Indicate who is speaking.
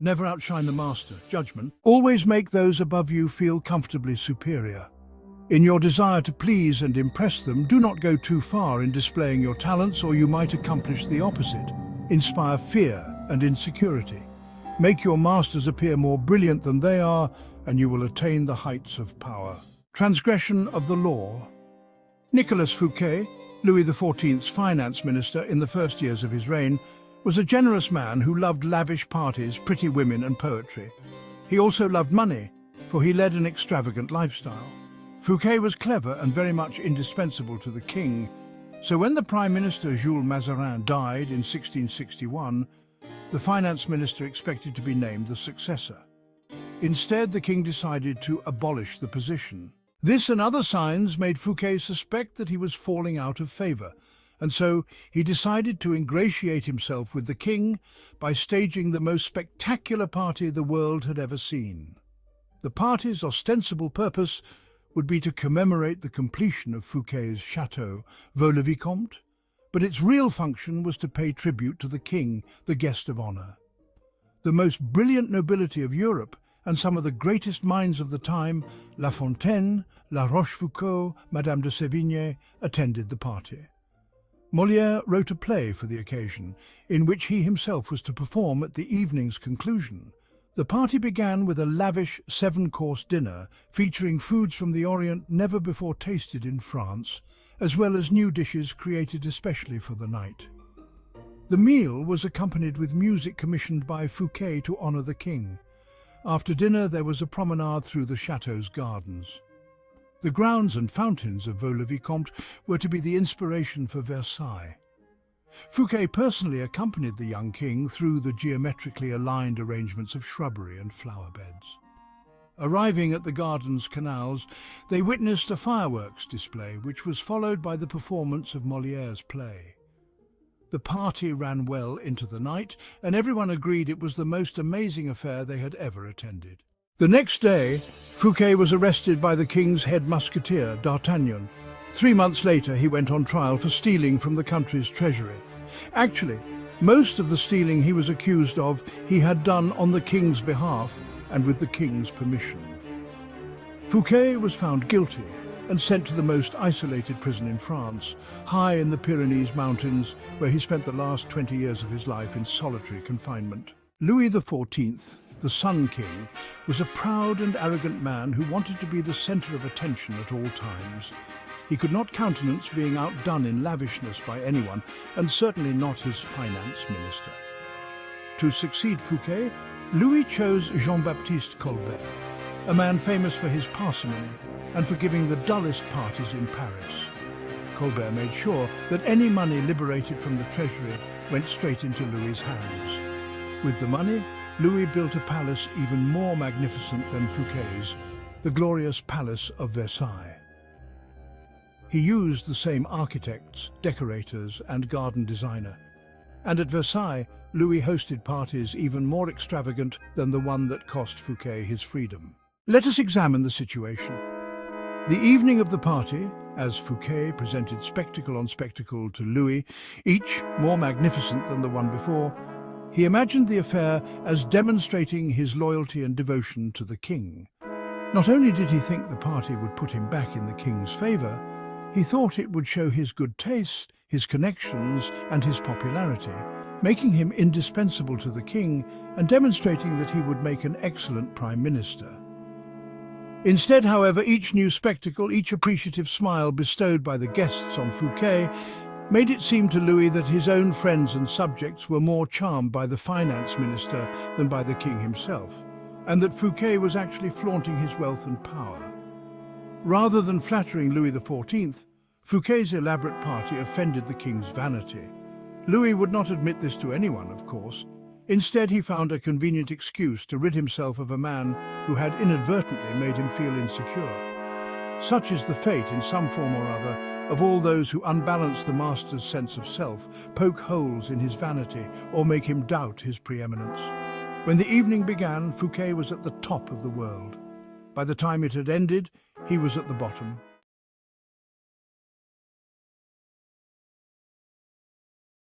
Speaker 1: Never outshine the master. Judgment. Always make those above you feel comfortably superior. In your desire to please and impress them, do not go too far in displaying your talents, or you might accomplish the opposite. Inspire fear and insecurity. Make your masters appear more brilliant than they are, and you will attain the heights of power. Transgression of the law. Nicolas Fouquet, Louis XIV's finance minister in the first years of his reign, was a generous man who loved lavish parties, pretty women and poetry. He also loved money, for he led an extravagant lifestyle. Fouquet was clever and very much indispensable to the king, so when the Prime Minister Jules Mazarin died in 1661, the finance minister expected to be named the successor. Instead, the king decided to abolish the position. This and other signs made Fouquet suspect that he was falling out of favour, and so he decided to ingratiate himself with the king by staging the most spectacular party the world had ever seen. The party's ostensible purpose would be to commemorate the completion of Fouquet's chateau, Vaux-le-Vicomte, but its real function was to pay tribute to the king, the guest of honour. The most brilliant nobility of Europe and some of the greatest minds of the time, La Fontaine, La Rochefoucauld, Madame de Sévigné, attended the party. Molière wrote a play for the occasion, in which he himself was to perform at the evening's conclusion. The party began with a lavish 7-course dinner featuring foods from the Orient never before tasted in France, as well as new dishes created especially for the night. The meal was accompanied with music commissioned by Fouquet to honour the king. After dinner there was a promenade through the chateau's gardens. The grounds and fountains of Vaux-le-Vicomte were to be the inspiration for Versailles. Fouquet personally accompanied the young king through the geometrically aligned arrangements of shrubbery and flower beds. Arriving at the garden's canals, they witnessed a fireworks display, which was followed by the performance of Molière's play. The party ran well into the night, and everyone agreed it was the most amazing affair they had ever attended. The next day, Fouquet was arrested by the king's head musketeer, D'Artagnan. 3 months later, he went on trial for stealing from the country's treasury. Actually, most of the stealing he was accused of, he had done on the king's behalf and with the king's permission. Fouquet was found guilty and sent to the most isolated prison in France, high in the Pyrenees Mountains, where he spent the last 20 years of his life in solitary confinement. Louis XIV, the Sun King, was a proud and arrogant man who wanted to be the centre of attention at all times. He could not countenance being outdone in lavishness by anyone, and certainly not his finance minister. To succeed Fouquet, Louis chose Jean-Baptiste Colbert, a man famous for his parsimony and for giving the dullest parties in Paris. Colbert made sure that any money liberated from the treasury went straight into Louis's hands. With the money, Louis built a palace even more magnificent than Fouquet's, the glorious Palace of Versailles. He used the same architects, decorators, and garden designer. And at Versailles, Louis hosted parties even more extravagant than the one that cost Fouquet his freedom. Let us examine the situation. The evening of the party, as Fouquet presented spectacle on spectacle to Louis, each more magnificent than the one before, he imagined the affair as demonstrating his loyalty and devotion to the king. Not only did he think the party would put him back in the king's favour, he thought it would show his good taste, his connections, and his popularity, making him indispensable to the king and demonstrating that he would make an excellent prime minister. Instead, however, each new spectacle, each appreciative smile bestowed by the guests on Fouquet made it seem to Louis that his own friends and subjects were more charmed by the finance minister than by the king himself, and that Fouquet was actually flaunting his wealth and power. Rather than flattering Louis XIV, Fouquet's elaborate party offended the king's vanity. Louis would not admit this to anyone, of course. Instead, he found a convenient excuse to rid himself of a man who had inadvertently made him feel insecure. Such is the fate, in some form or other, of all those who unbalance the master's sense of self, poke holes in his vanity, or make him doubt his preeminence. When the evening began, Fouquet was at the top of the world. By the time it had ended, he was at the bottom.